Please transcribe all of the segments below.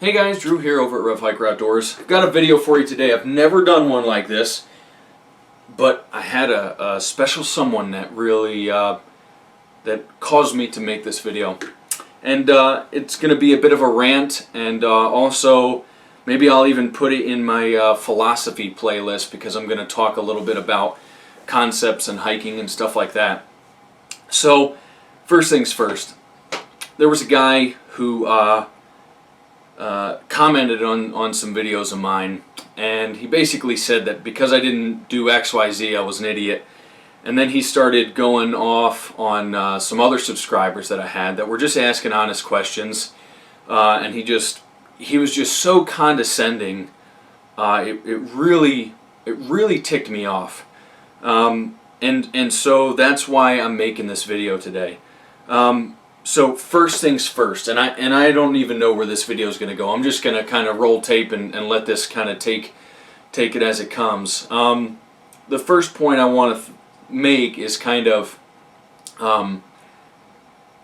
Hey guys, Drew here over at RevHiker Outdoors. I've got a video for you today. I've never done one like this, but I had a special someone that really that caused me to make this video. And it's going to be a bit of a rant, and also maybe I'll even put it in my philosophy playlist, because I'm going to talk a little bit about concepts and hiking and stuff like that. So, first things first, there was a guy who commented on some videos of mine, and he basically said that because I didn't do XYZ, I was an idiot. And then he started going off on some other subscribers that I had that were just asking honest questions, and he was just so condescending. It really ticked me off, and so that's why I'm making this video today. So first things first, and I don't even know where this video is going to go. I'm just going to kind of roll tape and let this kind of take it as it comes. The first point I want to make is kind of,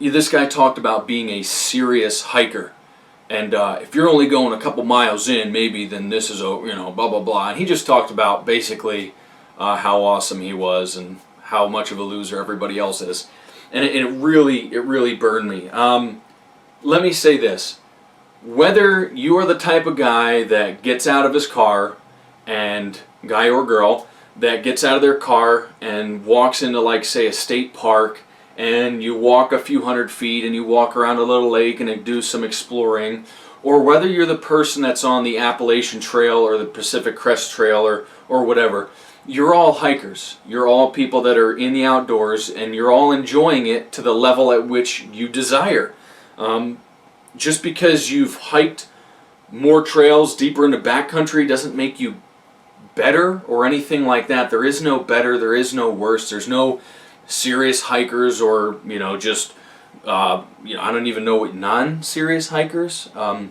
this guy talked about being a serious hiker, and if you're only going a couple miles in, maybe then this is blah blah blah. And he just talked about basically how awesome he was and how much of a loser everybody else is. And it really burned me. Let me say this. Whether you are the type of guy that gets out of his car, and guy or girl, that gets out of their car and walks into, like, say, a state park, and you walk a few hundred feet and you walk around a little lake and do some exploring, or whether you're the person that's on the Appalachian Trail or the Pacific Crest Trail or whatever, you're all hikers. You're all people that are in the outdoors, and you're all enjoying it to the level at which you desire. Just because you've hiked more trails deeper into backcountry doesn't make you better or anything like that. There is no better, there is no worse, there's no serious hikers or, just, I don't even know what non-serious hikers. I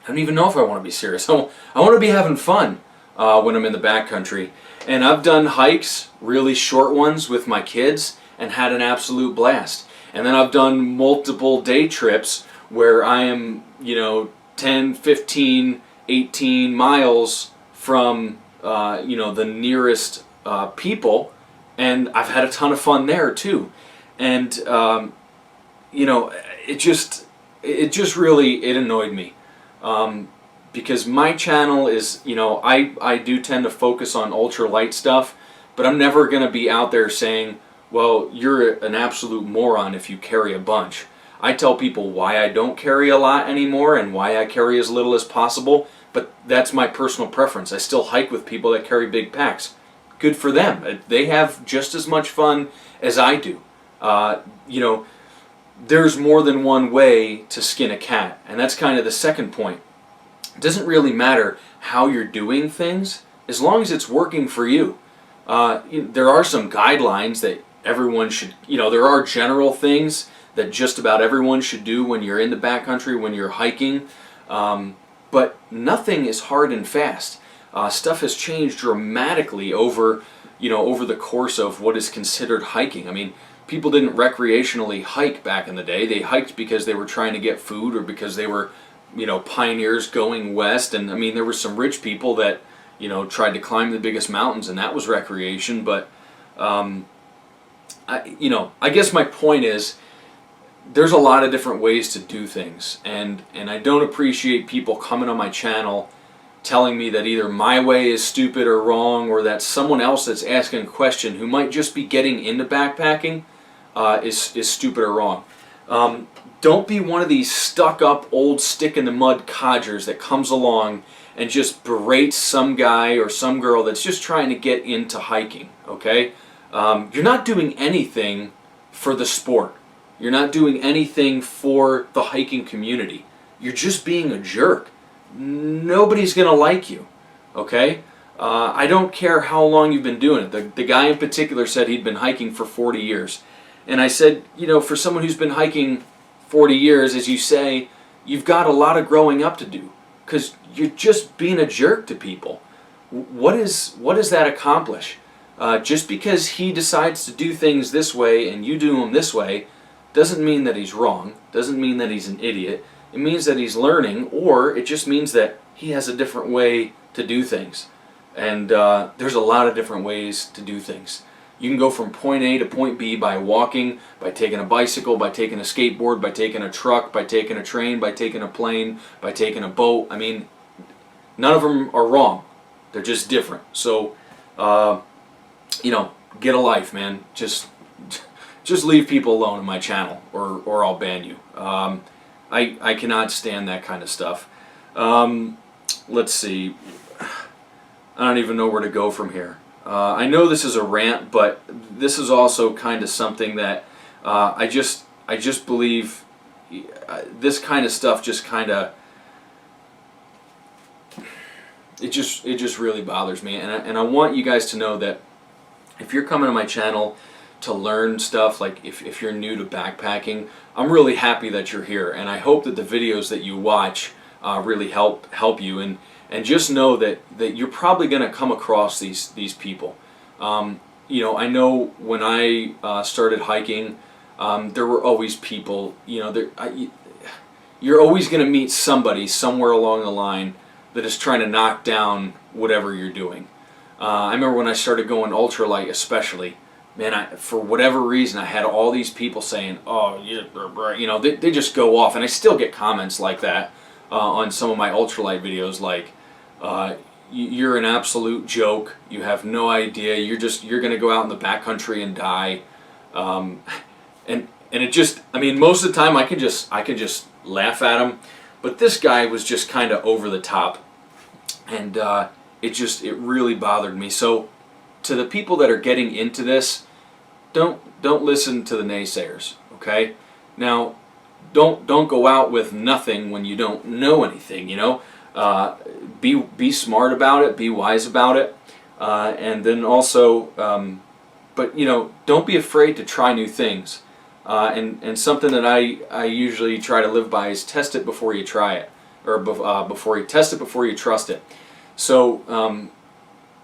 don't even know if I want to be serious. I want to be having fun when I'm in the backcountry. And I've done hikes, really short ones, with my kids and had an absolute blast. And then I've done multiple day trips where I am, 10, 15, 18 miles from, the nearest people, and I've had a ton of fun there too. And, it just really annoyed me. Because my channel is, I do tend to focus on ultralight stuff, but I'm never going to be out there saying, well, you're an absolute moron if you carry a bunch. I tell people why I don't carry a lot anymore and why I carry as little as possible, but that's my personal preference. I still hike with people that carry big packs. Good for them. They have just as much fun as I do. There's more than one way to skin a cat, and that's kind of the second point. It doesn't really matter how you're doing things, as long as it's working for you. There are some guidelines that everyone should, there are general things that just about everyone should do when you're in the backcountry, when you're hiking, but nothing is hard and fast. Stuff has changed dramatically over the course of what is considered hiking. I mean, people didn't recreationally hike back in the day. They hiked because they were trying to get food, or because they were pioneers going west. And I mean, there were some rich people that, tried to climb the biggest mountains, and that was recreation. But, I guess my point is, there's a lot of different ways to do things. And I don't appreciate people coming on my channel telling me that either my way is stupid or wrong, or that someone else that's asking a question who might just be getting into backpacking is stupid or wrong. Don't be one of these stuck-up, old stick-in-the-mud codgers that comes along and just berates some guy or some girl that's just trying to get into hiking, okay? You're not doing anything for the sport. You're not doing anything for the hiking community. You're just being a jerk. Nobody's going to like you, okay? I don't care how long you've been doing it. The guy in particular said he'd been hiking for 40 years. And I said, for someone who's been hiking 40 years, as you say, you've got a lot of growing up to do, because you're just being a jerk to people. What does that accomplish? Just because he decides to do things this way and you do them this way doesn't mean that he's wrong, doesn't mean that he's an idiot. it means that he's learning, or it just means that he has a different way to do things. And there's a lot of different ways to do things. You can go from point A to point B by walking, by taking a bicycle, by taking a skateboard, by taking a truck, by taking a train, by taking a plane, by taking a boat. I mean, none of them are wrong. They're just different. So, you know, get a life, man. Just leave people alone in my channel, or I'll ban you. I cannot stand that kind of stuff. Let's see. I don't even know where to go from here. I know this is a rant, but this is also kind of something that I just believe this kind of stuff just kind of it just really bothers me, and I want you guys to know that if you're coming to my channel to learn stuff, like if you're new to backpacking, I'm really happy that you're here, and I hope that the videos that you watch really help you, and just know that you're probably going to come across these people. You know, I know when I started hiking, there were always people. You know, you're always going to meet somebody somewhere along the line that is trying to knock down whatever you're doing. I remember when I started going ultralight, especially. Man, for whatever reason, I had all these people saying, "Oh, you know," they just go off, and I still get comments like that on some of my ultralight videos, like, "You're an absolute joke. You have no idea. You're going to go out in the backcountry and die," and it just, I mean, most of the time I can just laugh at them, but this guy was just kind of over the top, and it really bothered me. So, to the people that are getting into this, don't listen to the naysayers, okay? Now, don't go out with nothing when you don't know anything, you know? Be smart about it, be wise about it, and then also, but you know, don't be afraid to try new things. And something that I usually try to live by is test it before you try it, or before you test it before you trust it. So,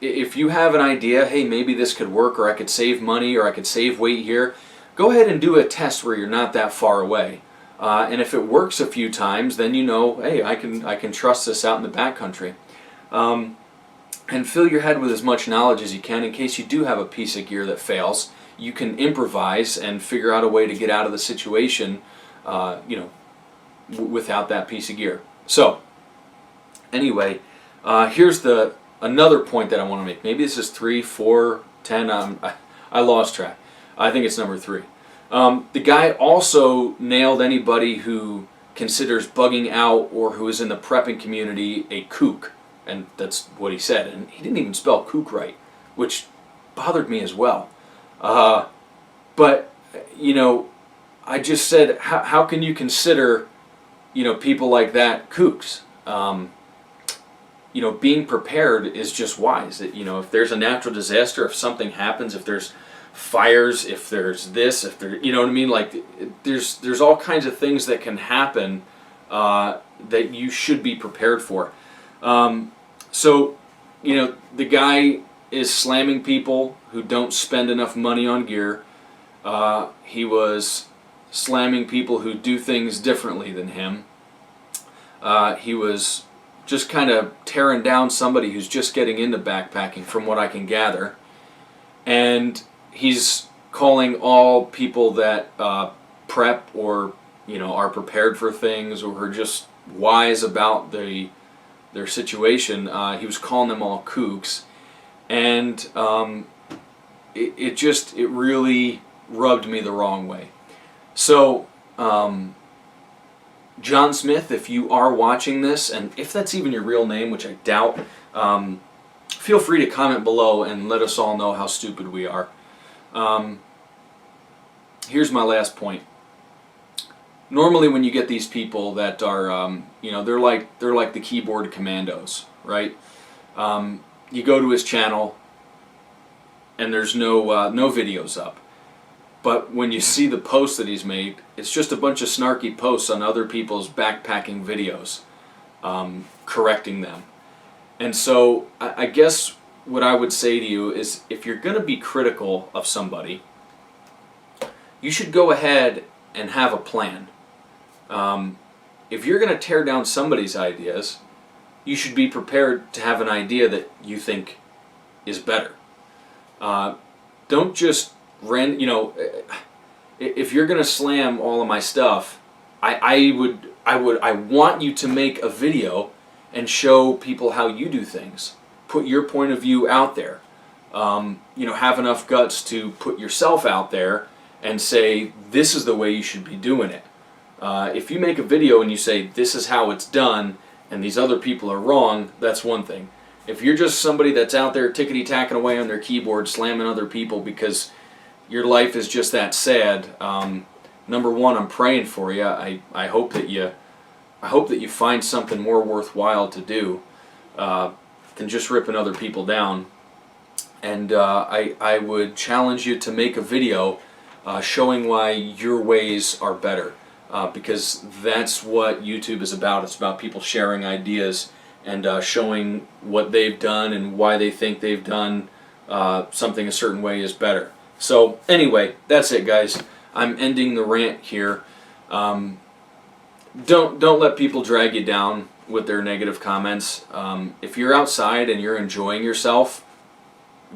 if you have an idea, hey, maybe this could work, or I could save money, or I could save weight here, go ahead and do a test where you're not that far away. And if it works a few times, then you know, hey, I can trust this out in the backcountry. And fill your head with as much knowledge as you can in case you do have a piece of gear that fails. You can improvise and figure out a way to get out of the situation, you know, without that piece of gear. So, anyway, here's another point that I want to make. Maybe this is 3, 4, 10. I lost track. I think it's number 3. The guy also nailed anybody who considers bugging out or who is in the prepping community a kook. And that's what he said. And he didn't even spell kook right, which bothered me as well. But, you know, I just said, how can you consider, you know, people like that kooks? You know, being prepared is just wise. You know, if there's a natural disaster, if something happens, if there's fires, if there's this, if there, you know what I mean? Like, there's all kinds of things that can happen that you should be prepared for. So, you know, the guy is slamming people who don't spend enough money on gear. He was slamming people who do things differently than him. He was just kind of tearing down somebody who's just getting into backpacking, from what I can gather. And he's calling all people that prep, or, you know, are prepared for things, or are just wise about their situation. He was calling them all kooks, and it really rubbed me the wrong way. So, John Smith, if you are watching this, and if that's even your real name, which I doubt, feel free to comment below and let us all know how stupid we are. Here's my last point. Normally when you get these people that are, you know, they're like the keyboard commandos, right? You go to his channel and there's no videos up. But when you see the posts that he's made, it's just a bunch of snarky posts on other people's backpacking videos, correcting them. And so I guess what I would say to you is, if you're going to be critical of somebody, you should go ahead and have a plan. if you're going to tear down somebody's ideas, you should be prepared to have an idea that you think is better. Don't just if you're going to slam all of my stuff, I want you to make a video and show people how you do things. Put your point of view out there. Have enough guts to put yourself out there and say, this is the way you should be doing it. If you make a video and you say, this is how it's done, and these other people are wrong, that's one thing. If you're just somebody that's out there tickety-tacking away on their keyboard, slamming other people because your life is just that sad, number one, I'm praying for you. I hope that you find something more worthwhile to do than just ripping other people down. And I would challenge you to make a video showing why your ways are better, because that's what YouTube is about. It's about people sharing ideas and showing what they've done and why they think they've done something a certain way is better. So anyway, that's it, guys. I'm ending the rant here. Don't let people drag you down with their negative comments. If you're outside and you're enjoying yourself,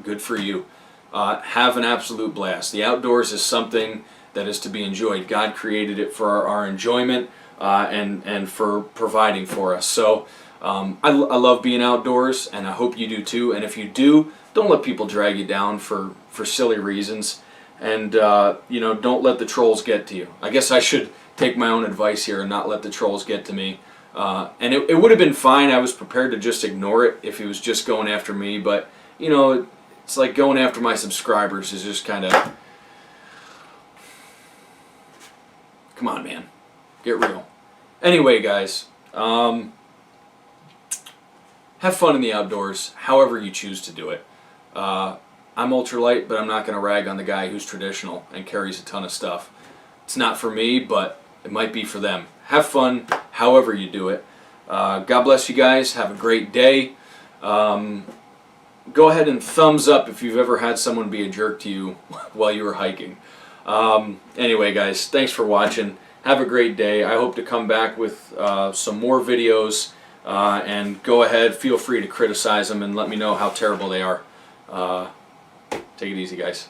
good for you. Have an absolute blast. The outdoors is something that is to be enjoyed. God created it for our enjoyment and for providing for us. So I love being outdoors, and I hope you do too. And if you do, don't let people drag you down for silly reasons. And don't let the trolls get to you. I guess I should take my own advice here and not let the trolls get to me. And it would have been fine. I was prepared to just ignore it if he was just going after me. But, it's like going after my subscribers is just kind of... Come on, man. Get real. Anyway, guys, have fun in the outdoors, however you choose to do it. I'm ultralight, but I'm not going to rag on the guy who's traditional and carries a ton of stuff. It's not for me, but it might be for them. Have fun, however you do it. God bless you guys. Have a great day. Go ahead and thumbs up if you've ever had someone be a jerk to you while you were hiking. Anyway, guys, thanks for watching. Have a great day. I hope to come back with some more videos. And go ahead, feel free to criticize them and let me know how terrible they are. Take it easy, guys.